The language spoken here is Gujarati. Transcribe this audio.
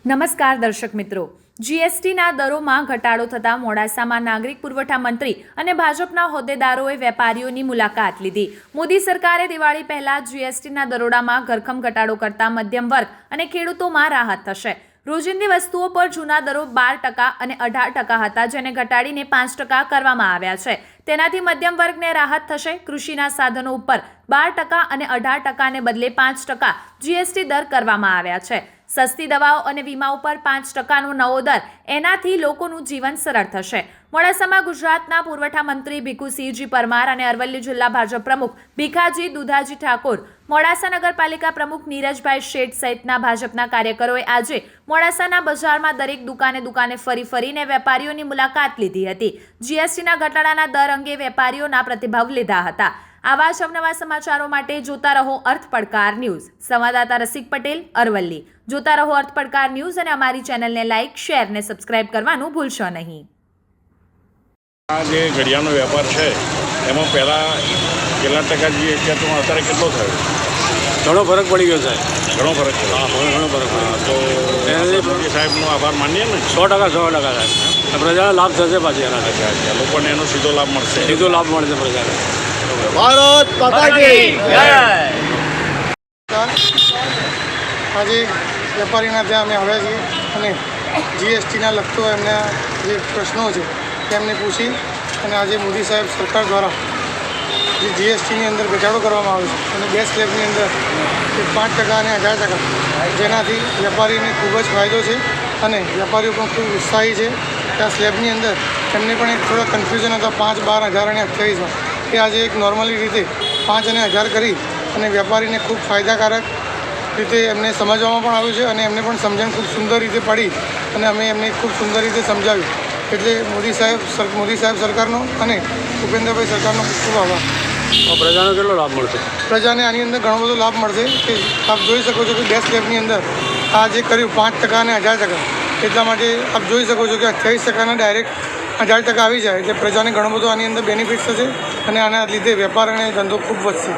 નમસ્કાર દર્શક મિત્રો, જીએસટીના દરોમાં ઘટાડો થતાં મોડાસામાં નાગરિક પુરવઠા મંત્રી અને ભાજપના હોદ્દેદારોએ વેપારીઓની મુલાકાત લીધી. મોદી સરકારે દિવાળી પહેલા જીએસટીના દરોડામાં ધરખમ ઘટાડો કરતા મધ્યમ વર્ગ અને ખેડૂતોમાં રાહત થશે. રોજિંદી વસ્તુઓ પર જૂના દરો 12% અને 18% હતા, જેને ઘટાડીને 5% કરવામાં આવ્યા છે. તેનાથી મધ્યમ વર્ગને રાહત થશે. કૃષિના સાધનો ઉપર 12% અને 18%ને બદલે 5% જીએસટી દર કરવામાં આવ્યા છે. સસ્તી દવાઓ અને વીમા ઉપર 5%નો નવો દર, એનાથી લોકોનું જીવન સરળ થશે. મોડાસામાં ગુજરાતના પુરવઠા મંત્રી ભીખુસિંહજી પરમાર અને અરવલ્લી જિલ્લા ભાજપ પ્રમુખ ભીખાજી દુધાજી ઠાકોર, મોડાસા નગરપાલિકા પ્રમુખ નીરજભાઈ શેઠ સહિતના ભાજપના કાર્યકરોએ આજે મોડાસાના બજારમાં દરેક દુકાને ફરીને વેપારીઓની મુલાકાત લીધી હતી. જીએસટીના ઘટાડાના દર અંગે વેપારીઓના પ્રતિભાવ લીધા હતા. આવા જ અવનવા સમાચારો માટે જોતા રહો અર્થ પડકાર ન્યૂઝ. સંવાદદાતા રસિક પટેલ, અરવલ્લી. જોતા રહો અર્થ પડકાર ન્યૂઝ અને અમારી ચેનલને લાઇક, શેર અને સબસ્ક્રાઇબ કરવાનું ભૂલશો નહીં. આ જે ઘડિયાળનો વેપાર છે એમાં પહેલાં કેટલા ટકા જીએસટી હતો, અત્યારે કેટલો થયો? ઘણો ફરક પડી ગયો સાહેબ. ઘણો ફરક પડ્યો. હા, ઘણો ફરક પડ્યો. તો મોદી સાહેબનો આભાર માનીએ ને. 100% સાહેબ. પ્રજાને લાભ થશે પાછી એના. લોકોને એનો સીધો લાભ મળશે. સીધો લાભ મળશે પ્રજાને. ભારત માતા કી જય. આજે વેપારીના ત્યાં અમે આવ્યા છીએ અને જીએસટીના લગતો એમના જે પ્રશ્નો છે તેમને પૂછી અને આજે મોદી સાહેબ સરકાર દ્વારા જે જીએસટીની અંદર ઘટાડો કરવામાં આવ્યો છે અને 2 સ્લેબની અંદર 5% અને 18%, જેનાથી વેપારીને ખૂબ જ ફાયદો છે અને વેપારીઓ પણ ખૂબ ઉત્સાહી છે. ત્યાં સ્લેબની અંદર એમને પણ એક થોડા કન્ફ્યુઝન હતા 5, 12, 1000 અને 28માં, કે આજે એક નોર્મલી રીતે 5 અને 1000 કરી અને વેપારીને ખૂબ ફાયદાકારક રીતે એમને સમજવામાં પણ આવ્યું છે અને એમને પણ સમજણ ખૂબ સુંદર રીતે પડી અને અમે એમને ખૂબ સુંદર રીતે સમજાવ્યું. એટલે મોદી સાહેબ સરકારનો અને ભૂપેન્દ્રભાઈ સરકારનો ખૂબ આભાર. પ્રજાને કેટલો લાભ મળશે? પ્રજાને આની અંદર ઘણો બધો લાભ મળશે. કે આપ જોઈ શકો છો કે 2 સ્લેબની અંદર આ જે કર્યું 5% અને 18%, એટલા માટે આપ જોઈ શકો છો કે 28%ના ડાયરેક્ટ 18% આવી જાય એટલે પ્રજાને ઘણો બધો આની અંદર બેનિફિટ થશે અને આના લીધે વેપાર અને ધંધો ખૂબ વધશે.